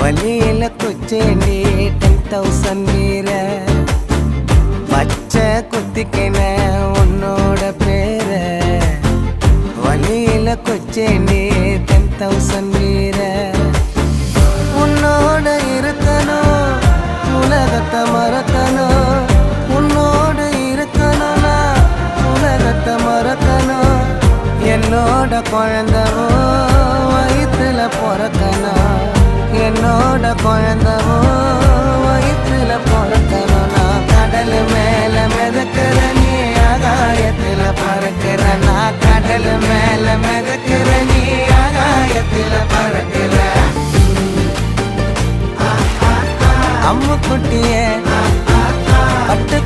வழியில குச்சேண்டி 10,000 வீர பச்சை குத்திக்கின உன்னோட பேர வழியில குச்சேண்டி 10,000 வீர உன்னோட இருக்கணும் உலகத்தை மறக்கணும் உன்னோட இருக்கணும்னா உலகத்தை மறக்கணும் என்னோட குழந்தவோ வயிற்றுல பிறக்கணும் என்னோட குழந்தவோ வயிற்றுல பிறக்கணும் நான் கடல் மேல மிதக்கிற நீ ஆகாயத்துல பறக்கிற நான் கடல் மேல மிதக்கிற நீ ஆகாயத்துல பறக்கிற அம்மு குட்டியே பட்டு